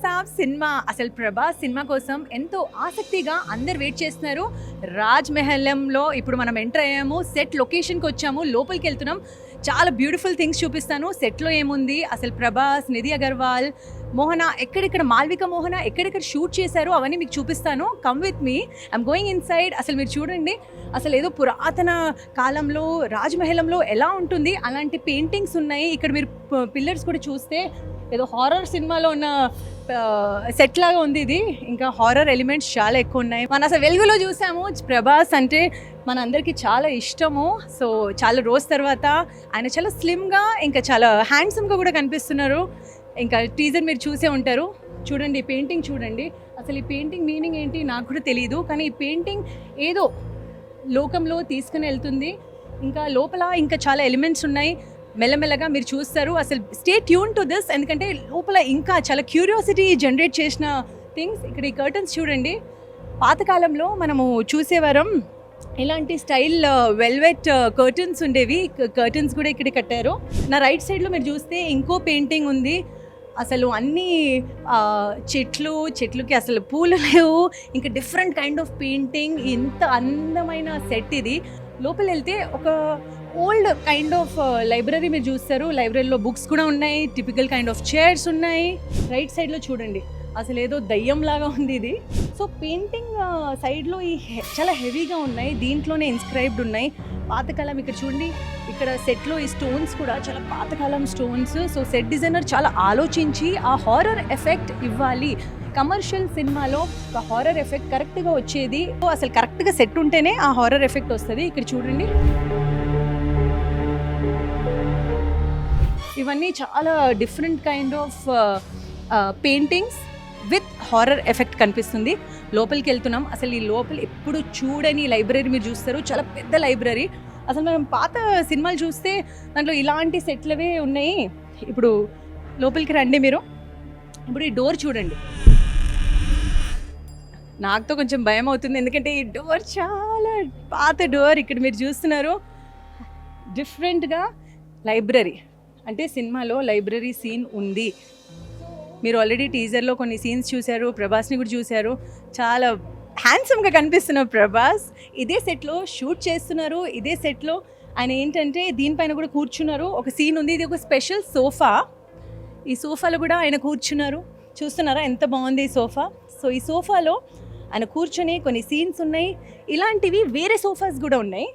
సాబ్ cinema అసలు Prabhas cinema కోసం ఎంతో ఆసక్తిగా అందరు వెయిట్ చేస్తున్నారు. రాజ్ మెహలంలో ఇప్పుడు మనం ఎంటర్ అయ్యాము. సెట్ లొకేషన్కి వచ్చాము, లోపలికి వెళ్తున్నాం. చాలా బ్యూటిఫుల్ థింగ్స్ చూపిస్తాను. సెట్లో ఏముంది, అసలు ప్రభాస్, నిధి అగర్వాల్, మోహన ఎక్కడెక్కడ, మాల్విక మోహన ఎక్కడెక్కడ షూట్ చేశారు అవన్నీ మీకు చూపిస్తాను. Come with me, I'm going in side. అసలు మీరు చూడండి, అసలు ఏదో పురాతన కాలంలో రాజ్మహలంలో ఎలా ఉంటుంది అలాంటి పెయింటింగ్స్ ఉన్నాయి. ఇక్కడ మీరు పిల్లర్స్ కూడా చూస్తే ఏదో హారర్ సినిమాలో ఉన్న సెట్ లాగా ఉంది ఇది. ఇంకా హారర్ ఎలిమెంట్స్ చాలా ఎక్కువ ఉన్నాయి. మనం అసలు వెలుగులో చూసాము. ప్రభాస్ అంటే మనందరికీ చాలా ఇష్టము. సో చాలా రోజు తర్వాత ఆయన చాలా స్లిమ్గా ఇంకా చాలా హ్యాండ్సమ్గా కూడా కనిపిస్తున్నారు. ఇంకా టీజర్ మీరు చూసే ఉంటారు. చూడండి ఈ పెయింటింగ్ చూడండి. అసలు ఈ పెయింటింగ్ మీనింగ్ ఏంటి నాకు కూడా తెలియదు, కానీ ఈ పెయింటింగ్ ఏదో లోకంలో తీసుకుని వెళ్తుంది. ఇంకా లోపల ఇంకా చాలా ఎలిమెంట్స్ ఉన్నాయి. మెల్లమెల్లగా మీరు చూస్తారు. అసలు స్టే ట్యూన్ టు దిస్, ఎందుకంటే లోపల ఇంకా చాలా క్యూరియాసిటీ జనరేట్ చేసిన థింగ్స్. ఇక్కడ ఈ కర్టన్స్ చూడండి. పాతకాలంలో మనము చూసేవారం ఇలాంటి స్టైల్ వెల్వెట్ కర్టన్స్ ఉండేవి. కర్టన్స్ కూడా ఇక్కడ కట్టారు. నా రైట్ సైడ్లో మీరు చూస్తే ఇంకో పెయింటింగ్ ఉంది. అసలు అన్ని చెట్లుకి అసలు పూలు లేవు. ఇంకా డిఫరెంట్ కైండ్ ఆఫ్ పెయింటింగ్. ఇంత అందమైన సెట్ ఇది. లోపల వెళ్తే ఒక ఓల్డ్ కైండ్ ఆఫ్ లైబ్రరీ మీరు చూస్తారు. లైబ్రరీలో బుక్స్ కూడా ఉన్నాయి. టిపికల్ కైండ్ ఆఫ్ చైర్స్ ఉన్నాయి. రైట్ సైడ్లో చూడండి, అసలు ఏదో దయ్యం లాగా ఉంది ఇది. సో పెయింటింగ్ సైడ్లో ఈ చాలా హెవీగా ఉన్నాయి. దీంట్లోనే ఇన్స్క్రైబ్డ్ ఉన్నాయి. పాతకాలం ఇక్కడ చూడండి, ఇక్కడ సెట్లో ఈ స్టోన్స్ కూడా చాలా పాతకాలం స్టోన్స్. సో సెట్ డిజైనర్ చాలా ఆలోచించి ఆ హారర్ ఎఫెక్ట్ ఇవ్వాలి. కమర్షియల్ సినిమాలో ఒక హారర్ ఎఫెక్ట్ కరెక్ట్గా వచ్చేది. సో అసలు కరెక్ట్గా సెట్ ఉంటేనే ఆ హారర్ ఎఫెక్ట్ వస్తుంది. ఇక్కడ చూడండి, ఇవన్నీ చాలా different kind of paintings with horror effect కనిపిస్తుంది. లోపలికి వెళ్తున్నాం. అసలు ఈ లోపల ఎప్పుడు చూడని లైబ్రరీ మీరు చూస్తారు. చాలా పెద్ద లైబ్రరీ. అసలు మనం పాత సినిమాలు చూస్తే దాంట్లో ఇలాంటి సెట్లవే ఉన్నాయి. ఇప్పుడు లోపలికి రండి మీరు. ఇప్పుడు ఈ డోర్ చూడండి. నాకుతో కొంచెం భయం అవుతుంది, ఎందుకంటే ఈ డోర్ చాలా పాత డోర్. ఇక్కడ మీరు చూస్తున్నారు డిఫరెంట్గా లైబ్రరీ, అంటే సినిమాలో లైబ్రరీ సీన్ ఉంది. మీరు ఆల్రెడీ టీజర్లో కొన్ని సీన్స్ చూశారు. ప్రభాస్ని కూడా చూశారు. చాలా హ్యాండ్సమ్గా కనిపిస్తున్నారు ప్రభాస్. ఇదే సెట్లో షూట్ చేస్తున్నారు. ఇదే సెట్లో ఆయన ఏంటంటే దీనిపైన కూడా కూర్చున్నారు. ఒక సీన్ ఉంది. ఇది ఒక స్పెషల్ సోఫా. ఈ సోఫాలో కూడా ఆయన కూర్చున్నారు. చూస్తున్నారా ఎంత బాగుంది ఈ సోఫా. సో ఈ సోఫాలో ఆయన కూర్చొని కొన్ని సీన్స్ ఉన్నాయి. ఇలాంటివి వేరే సోఫాస్ కూడా ఉన్నాయి.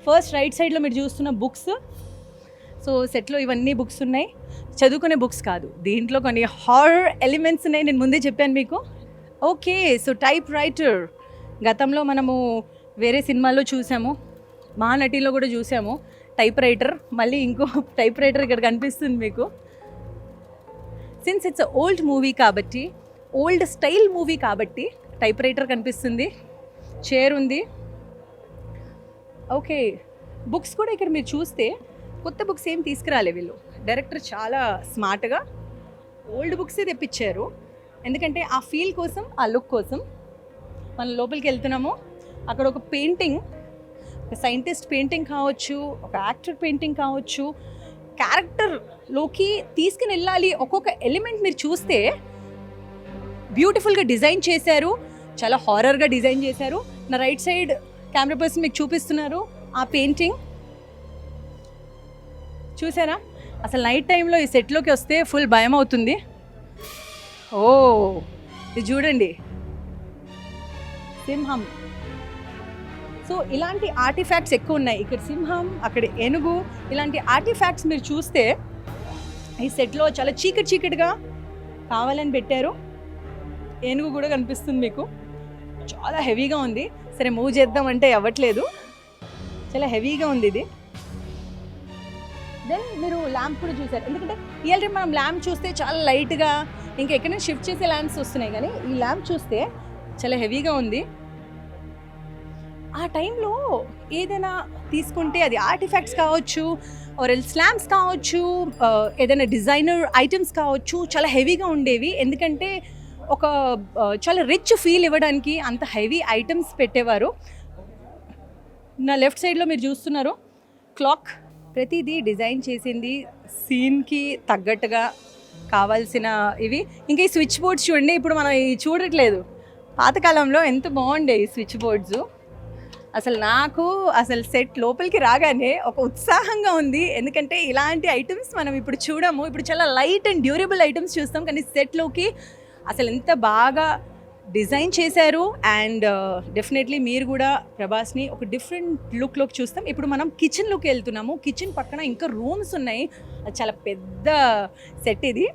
ఫస్ట్ రైట్ సైడ్లో మీరు చూస్తున్న బుక్స్. సో సెట్లో ఇవన్నీ బుక్స్ ఉన్నాయి. చదువుకునే బుక్స్ కాదు, దీంట్లో కొన్ని హారర్ ఎలిమెంట్స్ ఉన్నాయి. నేను ముందే చెప్పాను మీకు. ఓకే, సో టైప్ రైటర్ గతంలో మనము వేరే సినిమాల్లో చూసాము, మహానటిలో కూడా చూసాము టైప్ రైటర్. మళ్ళీ ఇంకో టైప్ రైటర్ ఇక్కడ కనిపిస్తుంది మీకు. సిన్స్ ఇట్స్ ఓల్డ్ మూవీ కాబట్టి, ఓల్డ్ స్టైల్ మూవీ కాబట్టి టైప్ రైటర్ కనిపిస్తుంది. చైర్ ఉంది. ఓకే, బుక్స్ కూడా ఇక్కడ మీరు చూస్తే కొత్త బుక్స్ ఏం తీసుకురాలే వీళ్ళు. డైరెక్టర్ చాలా స్మార్ట్గా ఓల్డ్ బుక్సే తెప్పించారు. ఎందుకంటే ఆ ఫీల్ కోసం, ఆ లుక్ కోసం. మనం లోపలికి వెళ్తున్నాము. అక్కడ ఒక పెయింటింగ్, ఒక సైంటిస్ట్ పెయింటింగ్ కావచ్చు, ఒక యాక్టర్ పెయింటింగ్ కావచ్చు. క్యారెక్టర్లోకి తీసుకుని వెళ్ళాలి. ఒక్కొక్క ఎలిమెంట్ మీరు చూస్తే బ్యూటిఫుల్గా డిజైన్ చేశారు. చాలా హారర్గా డిజైన్ చేశారు. నా రైట్ సైడ్ కెమెరా పర్సన్ మీకు చూపిస్తున్నారు ఆ పెయింటింగ్. చూసారా? అసలు నైట్ టైంలో ఈ సెట్లోకి వస్తే ఫుల్ భయం అవుతుంది. ఓ ఇది చూడండి, సింహం. సో ఇలాంటి ఆర్టిఫాక్ట్స్ ఎక్కువ ఉన్నాయి. ఇక్కడ సింహం, అక్కడ ఏనుగు. ఇలాంటి ఆర్టిఫాక్ట్స్ మీరు చూస్తే ఈ సెట్లో చాలా చీకటిగా కావాలని పెట్టారు. ఏనుగు కూడా కనిపిస్తుంది మీకు. చాలా హెవీగా ఉంది. సరే మూవ్ చేద్దామంటే అవ్వట్లేదు, చాలా హెవీగా ఉంది ఇది. దెన్ మీరు ల్యాంప్ కూడా చూసారు. ఎందుకంటే రియల్ టైం మనం ల్యాంప్ చూస్తే చాలా లైట్గా, ఇంకా ఎక్కడైనా షిఫ్ట్ చేసే ల్యాంప్స్ వస్తున్నాయి, కానీ ఈ ల్యాంప్ చూస్తే చాలా హెవీగా ఉంది. ఆ టైంలో ఏదైనా తీసుకుంటే అది ఆర్టిఫాక్ట్స్ కావచ్చు, ఆర్ ఎల్స్ ల్యాంప్స్ కావచ్చు, ఏదైనా డిజైనర్ ఐటమ్స్ కావచ్చు, చాలా హెవీగా ఉండేవి. ఎందుకంటే ఒక చాలా రిచ్ ఫీల్ ఇవ్వడానికి అంత హెవీ ఐటమ్స్ పెట్టేవారు. నా లెఫ్ట్ సైడ్లో మీరు చూస్తున్నారు క్లాక్. ప్రతిదీ డిజైన్ చేసింది సీన్కి తగ్గట్టుగా కావాల్సిన ఇవి. ఇంకా ఈ స్విచ్ బోర్డ్స్ చూడండి, ఇప్పుడు మనం ఈ చూడట్లేదు, పాతకాలంలో ఎంత బాగుండే ఈ స్విచ్ బోర్డ్స్. అసలు నాకు అసలు సెట్ లోపలికి రాగానే ఒక ఉత్సాహంగా ఉంది, ఎందుకంటే ఇలాంటి ఐటమ్స్ మనం ఇప్పుడు చూడము. ఇప్పుడు చాలా లైట్ అండ్ డ్యూరబుల్ ఐటమ్స్ చూస్తాం, కానీ సెట్లోకి అసలు ఎంత బాగా డిజైన్ చేశారు. అండ్ డెఫినెట్లీ మీరు కూడా ప్రభాస్ని ఒక డిఫరెంట్ లుక్లోకి చూస్తాం. ఇప్పుడు మనం కిచెన్లోకి వెళ్తున్నాము. కిచెన్ పక్కన ఇంకా రూమ్స్ ఉన్నాయి, అది చాలా పెద్ద సెట్. ఇది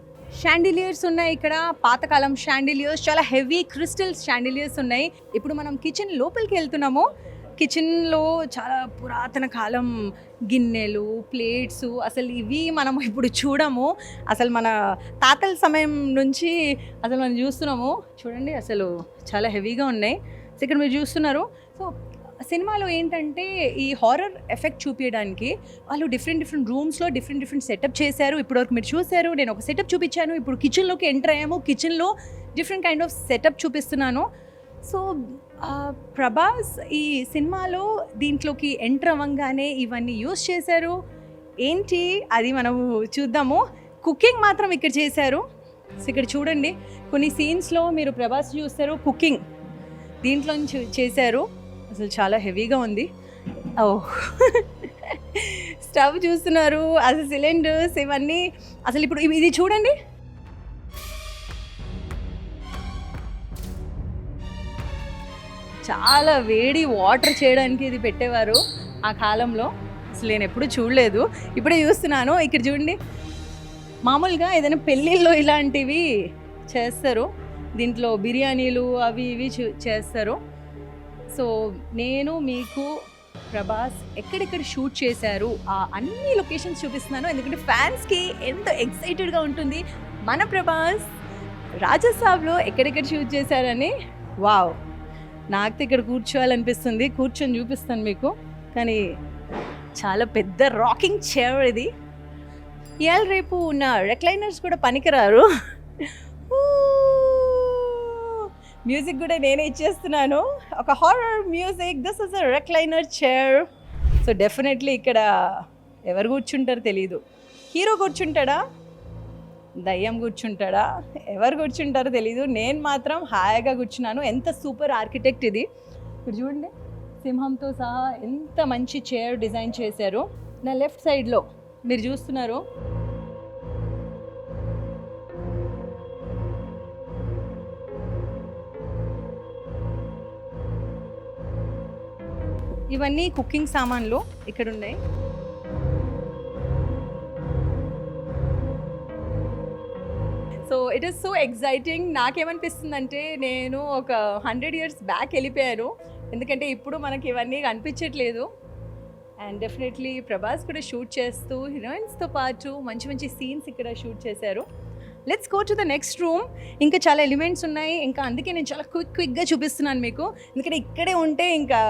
షాండిలియర్స్ ఉన్నాయి ఇక్కడ, పాతకాలం షాండిలియర్స్, చాలా హెవీ క్రిస్టల్ షాండిలియర్స్ ఉన్నాయి. ఇప్పుడు మనం కిచెన్ లోపలికి వెళ్తున్నాము. కిచెన్లో చాలా పురాతన కాలం గిన్నెలు, ప్లేట్స్, అసలు ఇవి మనం ఇప్పుడు చూడము. అసలు మన తాతల సమయం నుంచి అసలు మనం చూస్తున్నాము. చూడండి అసలు చాలా హెవీగా ఉన్నాయి. సో ఇక్కడ మీరు చూస్తున్నారు. సో సినిమాలో ఏంటంటే ఈ హారర్ ఎఫెక్ట్ చూపించడానికి వాళ్ళు డిఫరెంట్ రూమ్స్లో డిఫరెంట్ సెటప్ చేశారు. ఇప్పటివరకు మీరు చూశారు, నేను ఒక సెటప్ చూపించాను. ఇప్పుడు కిచెన్లోకి ఎంటర్ అయ్యాము. కిచెన్లో డిఫరెంట్ కైండ్ ఆఫ్ సెటప్ చూపిస్తున్నాను. సో ప్రభాస్ ఈ సినిమాలో దీంట్లోకి ఎంటర్ అవ్వగానే ఇవన్నీ యూస్ చేశారు. ఏంటి అది మనము చూద్దాము. కుకింగ్ మాత్రం ఇక్కడ చేశారు. సో ఇక్కడ చూడండి, కొన్ని సీన్స్లో మీరు ప్రభాస్ చూస్తారు, కుకింగ్ దీంట్లో చేశారు. అసలు చాలా హెవీగా ఉంది. స్టవ్ చూస్తున్నారు, అసలు సిలిండర్స్ ఇవన్నీ. అసలు ఇప్పుడు ఇది చూడండి, చాలా వేడి వాటర్ చేయడానికి ఇది పెట్టేవారు ఆ కాలంలో. అసలు నేను ఎప్పుడు చూడలేదు, ఇప్పుడే చూస్తున్నాను. ఇక్కడ చూడండి, మామూలుగా ఏదైనా పెళ్ళిళ్ళు ఇలాంటివి చేస్తారు, దీంట్లో బిర్యానీలు అవి ఇవి చేస్తారు. సో నేను మీకు ప్రభాస్ ఎక్కడెక్కడ షూట్ చేశారు ఆ అన్ని లొకేషన్స్ చూపిస్తున్నాను, ఎందుకంటే ఫ్యాన్స్కి ఎంతో ఎక్సైటెడ్గా ఉంటుంది మన ప్రభాస్ రాజసాబ్లో ఎక్కడెక్కడ షూట్ చేశారని. వావ్, నాకు ఇక్కడ కూర్చోవాలనిపిస్తుంది, కూర్చొని చూపిస్తాను మీకు. కానీ చాలా పెద్ద రాకింగ్ చైర్ ఇది. ఇవాళ రేపు ఉన్న రెక్లైనర్స్ కూడా పనికిరారు. మ్యూజిక్ కూడా నేనే ఇచ్చేస్తున్నాను, ఒక horror music. This is a recliner chair. So definitely ఇక్కడ ఎవరు కూర్చుంటారో తెలీదు. హీరో కూర్చుంటాడా, దయ్యం కూర్చుంటాడా, ఎవరు కూర్చుంటారో తెలీదు. నేను మాత్రం హాయిగా కూర్చున్నాను. ఎంత సూపర్ ఆర్కిటెక్ట్ ఇది. ఇప్పుడు చూడండి, సింహంతో సహా ఎంత మంచి చైర్ డిజైన్ చేశారు. నా లెఫ్ట్ సైడ్లో మీరు చూస్తున్నారు, ఇవన్నీ కుకింగ్ సామాన్లు ఇక్కడ ఉన్నాయి. So it is so exciting. నాకేమనిపిస్తుందంటే నేను ఒక 100 years బ్యాక్ వెళ్ళిపోయాను, ఎందుకంటే ఇప్పుడు మనకి ఇవన్నీ కనిపించట్లేదు. అండ్ డెఫినెట్లీ ప్రభాస్ కూడా షూట్ చేస్తూ హీరోయిన్స్తో పాటు మంచి సీన్స్ ఇక్కడ షూట్ చేశారు. Let's go to the next room. ఇంకా చాలా ఎలిమెంట్స్ ఉన్నాయి, ఇంకా అందుకే నేను చాలా క్విక్గా చూపిస్తున్నాను మీకు, ఎందుకంటే ఇక్కడే ఉంటే ఇంకా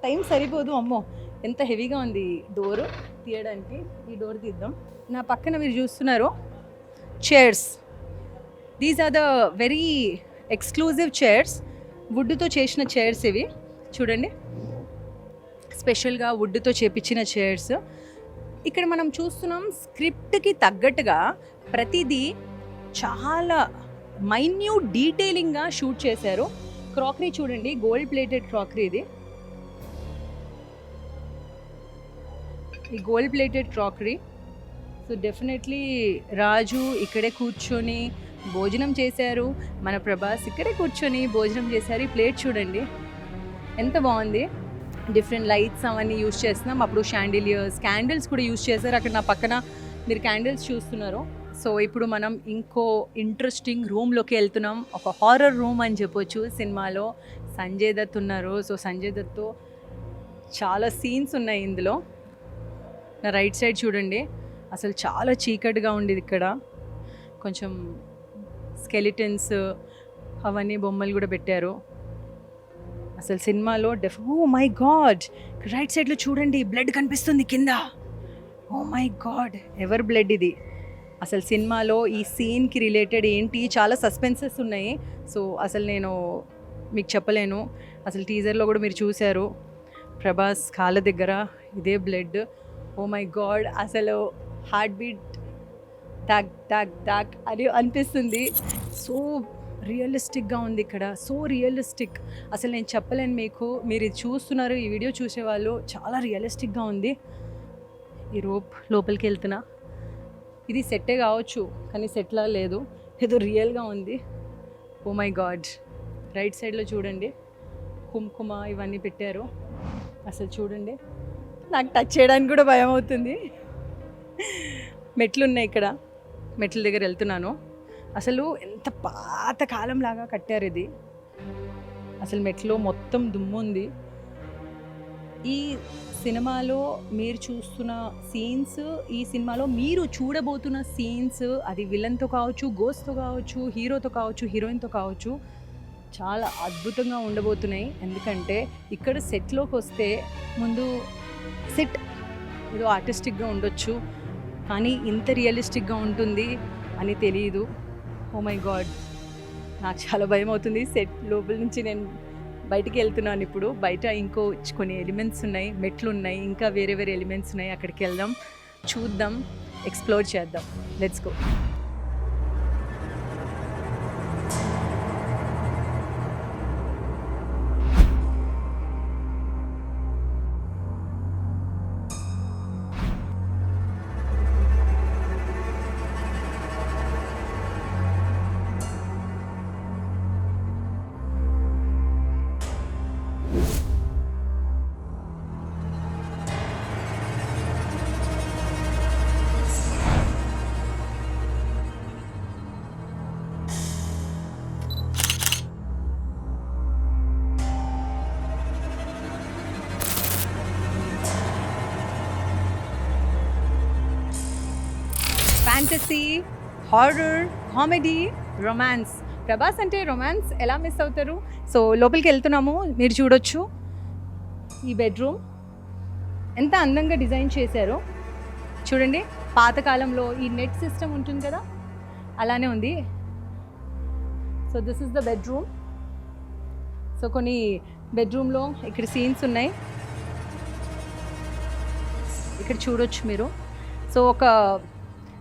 టైం సరిపోదు. అమ్మో ఎంత హెవీగా ఉంది డోరు తీయడానికి. ఈ డోర్ తీద్దాం. నా పక్కన మీరు చూస్తున్నారు chairs. These are the very exclusive chairs, వుడ్తో చేసిన చైర్స్ ఇవి. చూడండి, స్పెషల్గా వుడ్తో చేపించిన చైర్స్. ఇక్కడ మనం చూస్తున్నాం స్క్రిప్ట్కి తగ్గట్టుగా ప్రతిదీ చాలా మైన్యూట్ డీటెయిలింగ్గా షూట్ చేశారు. క్రాకరీ చూడండి, గోల్డ్ ప్లేటెడ్ క్రాకరీ ఇది. ఈ gold plated crockery. So definitely రాజు ఇక్కడే కూర్చొని భోజనం చేశారు, మన ప్రభాస్ ఇక్కడే కూర్చొని భోజనం చేశారు. ఈ ప్లేట్ చూడండి ఎంత బాగుంది. డిఫరెంట్ లైట్స్ అవన్నీ యూస్ చేస్తున్నాం. అప్పుడు షాండిలియర్స్, క్యాండిల్స్ కూడా యూస్ చేశారు. అక్కడ నా పక్కన మీరు క్యాండిల్స్ చూస్తున్నారు. సో ఇప్పుడు మనం ఇంకో ఇంట్రెస్టింగ్ రూమ్లోకి వెళ్తున్నాం. ఒక హారర్ రూమ్ అని చెప్పొచ్చు. సినిమాలో సంజయ్ దత్ ఉన్నారు. సో సంజయ్ దత్తో చాలా సీన్స్ ఉన్నాయి ఇందులో. నా రైట్ సైడ్ చూడండి, అసలు చాలా చీకటిగా ఉండేది ఇక్కడ. కొంచెం స్కెలిటన్స్ అవన్నీ బొమ్మలు కూడా పెట్టారు. అసలు సినిమాలో ఓ మై గాడ్, రైట్ సైడ్లో చూడండి బ్లడ్ కనిపిస్తుంది కింద. ఓ మై గాడ్, ఎవర్ బ్లడ్ ఇది? అసలు సినిమాలో ఈ సీన్కి రిలేటెడ్ ఏంటి, చాలా సస్పెన్సెస్ ఉన్నాయి. సో అసలు నేను మీకు చెప్పలేను. అసలు టీజర్లో కూడా మీరు చూశారు, ప్రభాస్ కాళ్ళ దగ్గర ఇదే బ్లడ్. ఓ మై గాడ్, అసలు heart beat talk talk talk అని అనిపిస్తుంది. సో రియలిస్టిక్గా ఉంది ఇక్కడ, సో రియలిస్టిక్. అసలు నేను చెప్పలేను మీకు, మీరు ఇది చూస్తున్నారు, ఈ వీడియో చూసేవాళ్ళు, చాలా రియలిస్టిక్గా ఉంది. ఈ రోప్ లోపలికి వెళ్తున్నా, ఇది సెట్టే కావచ్చు కానీ సెట్లా లేదు, ఏదో రియల్గా ఉంది. ఓ మై గాడ్. రైట్ సైడ్లో చూడండి కుంకుమ ఇవన్నీ పెట్టారు. అసలు చూడండి, నాకు టచ్ చేయడానికి కూడా భయం అవుతుంది. మెట్లు ఉన్నాయి ఇక్కడ, మెట్ల దగ్గర వెళ్తున్నాను. అసలు ఎంత పాత కాలం లాగా కట్టారు ఇది. అసలు మెట్లో మొత్తం దుమ్ము ఉంది. ఈ సినిమాలో మీరు చూస్తున్న సీన్స్, ఈ సినిమాలో మీరు చూడబోతున్న సీన్స్, అది విలన్తో కావచ్చు, గోస్ట్తో కావచ్చు, హీరోతో కావచ్చు, హీరోయిన్తో కావచ్చు, చాలా అద్భుతంగా ఉండబోతున్నాయి. ఎందుకంటే ఇక్కడ సెట్లోకి వస్తే ముందు సెట్ ఏదో ఆర్టిస్టిక్గా ఉండొచ్చు కానీ ఇంత రియలిస్టిక్గా ఉంటుంది అని తెలియదు. ఓ మై గాడ్, నాకు చాలా భయం అవుతుంది. సెట్ లోపల నుంచి నేను బయటికి వెళ్తున్నాను. ఇప్పుడు బయట ఇంకో కొన్ని ఎలిమెంట్స్ ఉన్నాయి, మెట్లు ఉన్నాయి, ఇంకా వేరే వేరే ఎలిమెంట్స్ ఉన్నాయి. అక్కడికి వెళ్దాం, చూద్దాం, ఎక్స్ప్లోర్ చేద్దాం. Let's go. Fantasy, horror, comedy, romance. Prabhas అంటే రొమాన్స్ ఎలా మిస్ అవుతారు? సో లోపలికి వెళ్తున్నాము, మీరు చూడొచ్చు. ఈ బెడ్రూమ్ ఎంత అందంగా డిజైన్ చేశారో చూడండి. పాతకాలంలో ఈ నెట్ సిస్టమ్ ఉంటుంది కదా, అలానే ఉంది. So this is the bedroom. So కొన్ని బెడ్రూమ్లో ఇక్కడ సీన్స్ ఉన్నాయి, ఇక్కడ చూడొచ్చు మీరు. సో ఒక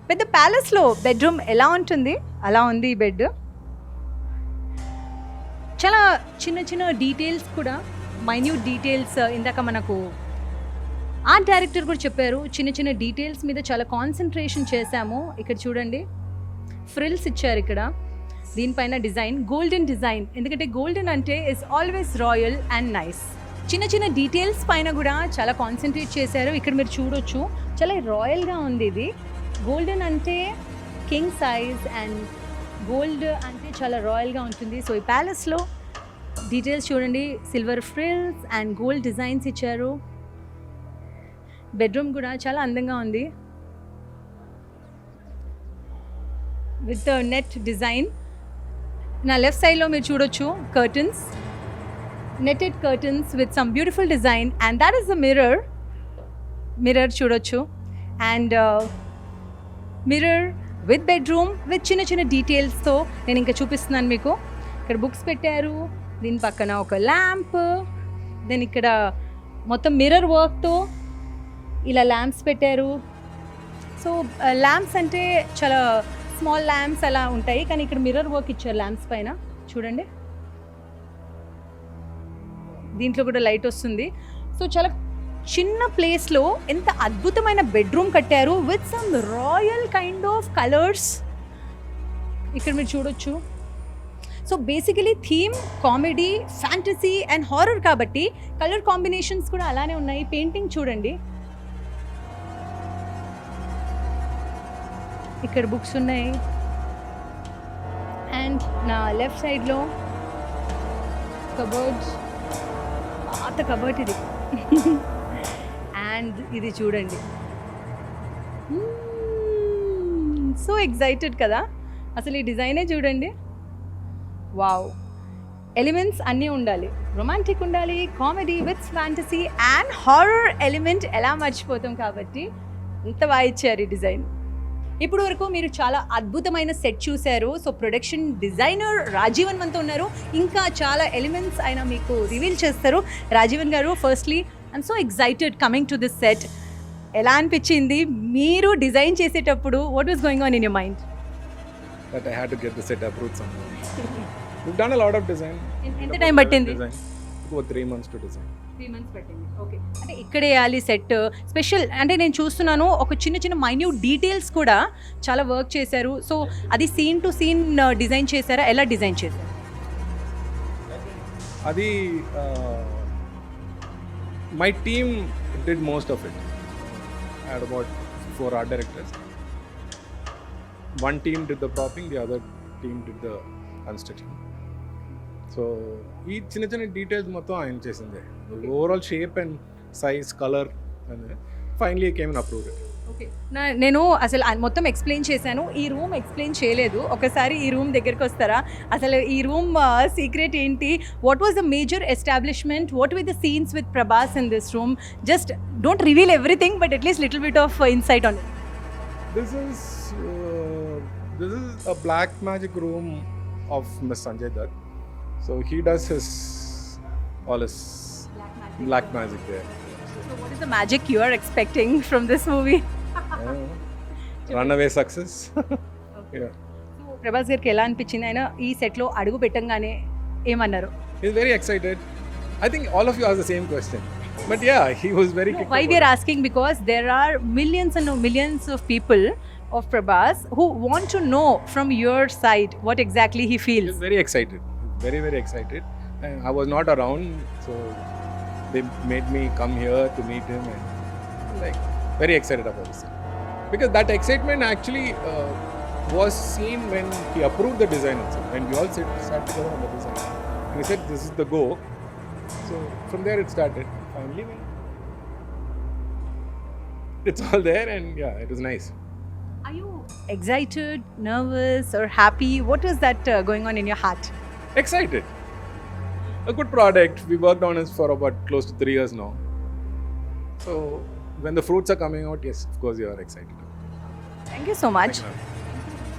పెద్ద ప్యాలెస్లో బెడ్రూమ్ ఎలా ఉంటుంది అలా ఉంది ఈ బెడ్. చాలా చిన్న చిన్న డీటెయిల్స్ కూడా, మైన్యూట్ డీటెయిల్స్. ఇందాక మనకు ఆర్ట్ డైరెక్టర్ కూడా చెప్పారు, చిన్న చిన్న డీటెయిల్స్ మీద చాలా కాన్సన్ట్రేషన్ చేశాము. ఇక్కడ చూడండి, ఫ్రిల్స్ ఇచ్చారు ఇక్కడ. దీనిపైన డిజైన్ గోల్డెన్ డిజైన్, ఎందుకంటే గోల్డెన్ అంటే is always royal and nice. చిన్న చిన్న డీటెయిల్స్ పైన కూడా చాలా కాన్సన్ట్రేట్ చేశారు. ఇక్కడ మీరు చూడొచ్చు, చాలా రాయల్గా ఉంది ఇది. గోల్డెన్ అంటే కింగ్ సైజ్ అండ్ గోల్డ్ అంటే చాలా రాయల్గా ఉంటుంది. సో ఈ ప్యాలెస్లో డీటెయిల్స్ చూడండి, silver frills and gold designs ఇచ్చారు. బెడ్రూమ్ కూడా చాలా అందంగా ఉంది విత్ నెట్ డిజైన్. నా లెఫ్ట్ సైడ్లో మీరు చూడొచ్చు curtains, netted curtains with some beautiful design and that is the mirror చూడొచ్చు. And mirror with bedroom with చిన్న చిన్న డీటెయిల్స్తో నేను ఇంకా చూపిస్తున్నాను మీకు. ఇక్కడ బుక్స్ పెట్టారు, దీని పక్కన ఒక ల్యాంప్, దెన్ ఇక్కడ మొత్తం మిర్రర్ వర్క్తో ఇలా ల్యాంప్స్ పెట్టారు. సో ల్యాంప్స్ అంటే చాలా స్మాల్ ల్యాంప్స్ అలా ఉంటాయి, కానీ ఇక్కడ మిర్రర్ వర్క్ ఇచ్చారు ల్యాంప్స్ పైన చూడండి. దీంట్లో కూడా లైట్ వస్తుంది. సో చాలా చిన్న ప్లేస్లో ఎంత అద్భుతమైన బెడ్రూమ్ కట్టారు with some royal kind of colours. ఇక్కడ మీరు చూడొచ్చు. So basically theme comedy, fantasy and horror కాబట్టి కలర్ కాంబినేషన్స్ కూడా అలానే ఉన్నాయి. పెయింటింగ్ చూడండి, ఇక్కడ బుక్స్ ఉన్నాయి. అండ్ నా లెఫ్ట్ సైడ్లో కబర్డ్స్, పాత కబర్డ్ ఇది. అండ్ ఇది చూడండి, సో ఎక్సైటెడ్ కదా అసలు. ఈ డిజైనే చూడండి, వావ్. ఎలిమెంట్స్ అన్నీ ఉండాలి, రొమాంటిక్ ఉండాలి, comedy with fantasy and horror element ఎలా మర్చిపోతాం, కాబట్టి ఇంత బాగా ఇచ్చారు ఈ డిజైన్. ఇప్పుడు వరకు మీరు చాలా అద్భుతమైన సెట్ చూశారు. సో ప్రొడక్షన్ డిజైనర్ రాజీవన్ మనతో ఉన్నారు, ఇంకా చాలా ఎలిమెంట్స్ ఆయన మీకు రివీల్ చేస్తారు. రాజీవన్ గారు, firstly I'm so excited coming to this set. ఎలా అనిపించింది మీరు డిజైన్ చేసేటప్పుడు? What was going on in your mind? That I had to get the set approved somehow. We've done a lot of design. ఎంత time పట్టింది? Design. It took 3 months to design. 3 months పట్టింది. Okay. అంటే ఇక్కడ వేయాలి set special అంటే నేను చూస్తున్నాను ఒక చిన్న చిన్న మైన్యూట్ డీటెయిల్స్ కూడా చాలా వర్క్ చేశారు. సో అది సీన్ టు సీన్ డిజైన్ చేశారా? ఎలా డిజైన్ చేశారు? Adi, my team did most of it. I had about 4 art directors. One team did the propping, the other team did the construction. So, ఈ చిన్న చిన్న details మొత్తం ఆయన చేసిందే. Overall shape and size, colour and finally came and approved it. Okay. నేను అసలు మొత్తం explain చేశాను. ఈ రూమ్ ఎక్స్ప్లెయిన్ చేయలేదు. ఒకసారి ఈ రూమ్ దగ్గరికి వస్తారా? అసలు ఈ రూమ్ సీక్రెట్ ఏంటి? What was the major establishment? What with the scenes with Prabhas in this room? Just don't reveal everything but at least little bit of insight on it. This is a black magic room of Miss Sanjay Dutt. So he does all his black magic there. So what is the magic you are expecting from this movie? Runaway success. Yeah. So Prabhas గారికి ఎలా అనిపించింది? ఆయన ఈ సెట్లో అడుగు పెట్టంగానే ఏమన్నారు? He's very excited. I think all of you asked the same question. But yeah, he was very Why we are asking? Because there are millions and millions of people of Prabhas who want to know from your side what exactly he feels. He's very excited. Very, very excited. And I was not around, so they made me come here to meet him and like very excited about this. Because that excitement actually was seen when he approved the design itself. When we all sat together on the design. And he said, this is the go. So from there it started. Finally, it's all there and yeah, it was nice. Are you excited, nervous or happy? What is that going on in your heart? Excited. A good product. We worked on it for about close to 3 years now. So when the fruits are coming out, yes, of course you are excited. Thank you so much.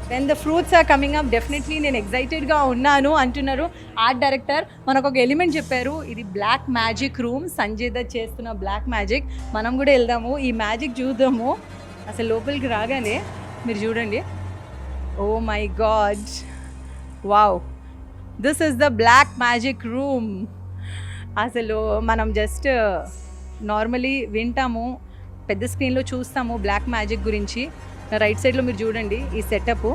When the fruits are coming up, definitely నేను ఎగ్జైటెడ్గా ఉన్నాను అంటున్నారు art director. మనకు ఒక element చెప్పారు, ఇది black magic room, Sanjay Dutt చేస్తున్న black magic. మనం కూడా వెళ్దాము, ఈ మ్యాజిక్ చూద్దాము. అసలు లోపలికి రాగానే మీరు చూడండి, oh my god, wow, this is the black magic room. అసలు మనం జస్ట్ నార్మలీ వింటాము, పెద్ద స్క్రీన్లో చూస్తాము బ్లాక్ మ్యాజిక్ గురించి. రైట్ సైడ్లో మీరు చూడండి ఈ సెటప్.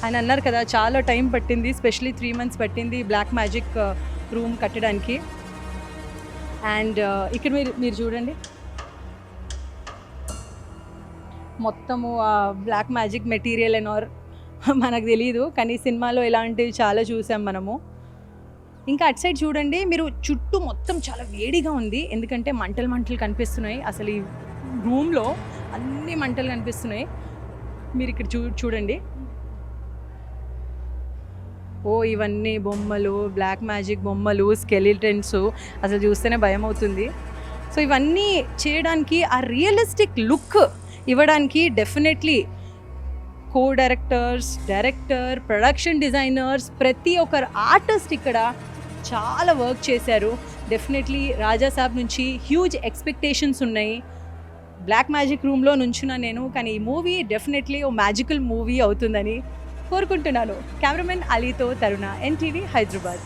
ఆయన అన్నారు కదా చాలా టైం పట్టింది, స్పెషలీ 3 months పట్టింది బ్లాక్ మ్యాజిక్ రూమ్ కట్టడానికి. అండ్ ఇక్కడ మీరు చూడండి మొత్తము black magic material and or మనకు తెలియదు, కానీ సినిమాలో ఇలాంటివి చాలా చూసాం మనము. ఇంకా అటు సైడ్ చూడండి మీరు, చుట్టూ మొత్తం చాలా వేడిగా ఉంది, ఎందుకంటే మంటలు మంటలు కనిపిస్తున్నాయి. అసలు ఈ రూమ్లో అన్ని మంటలు కనిపిస్తున్నాయి. మీరు ఇక్కడ చూడండి, ఓ ఇవన్నీ బొమ్మలు, బ్లాక్ మ్యాజిక్ బొమ్మలు, స్కెలిటన్స్, అసలు చూస్తేనే భయం అవుతుంది. సో ఇవన్నీ చేయడానికి, ఆ రియలిస్టిక్ లుక్ ఇవ్వడానికి definitely co directors, director, production designers, ప్రతి ఒక్కరు ఆర్టిస్ట్ ఇక్కడ చాలా వర్క్ చేశారు. డెఫినెట్లీ రాజా సాబ్ నుంచి హ్యూజ్ ఎక్స్పెక్టేషన్స్ ఉన్నాయి. బ్లాక్ మ్యాజిక్ రూమ్లో నుంచున్నా నేను, కానీ ఈ మూవీ డెఫినెట్లీ ఓ మ్యాజికల్ మూవీ అవుతుందని కోరుకుంటున్నాను. కెమెరామెన్ అలీతో తరుణ, NTV హైదరాబాద్.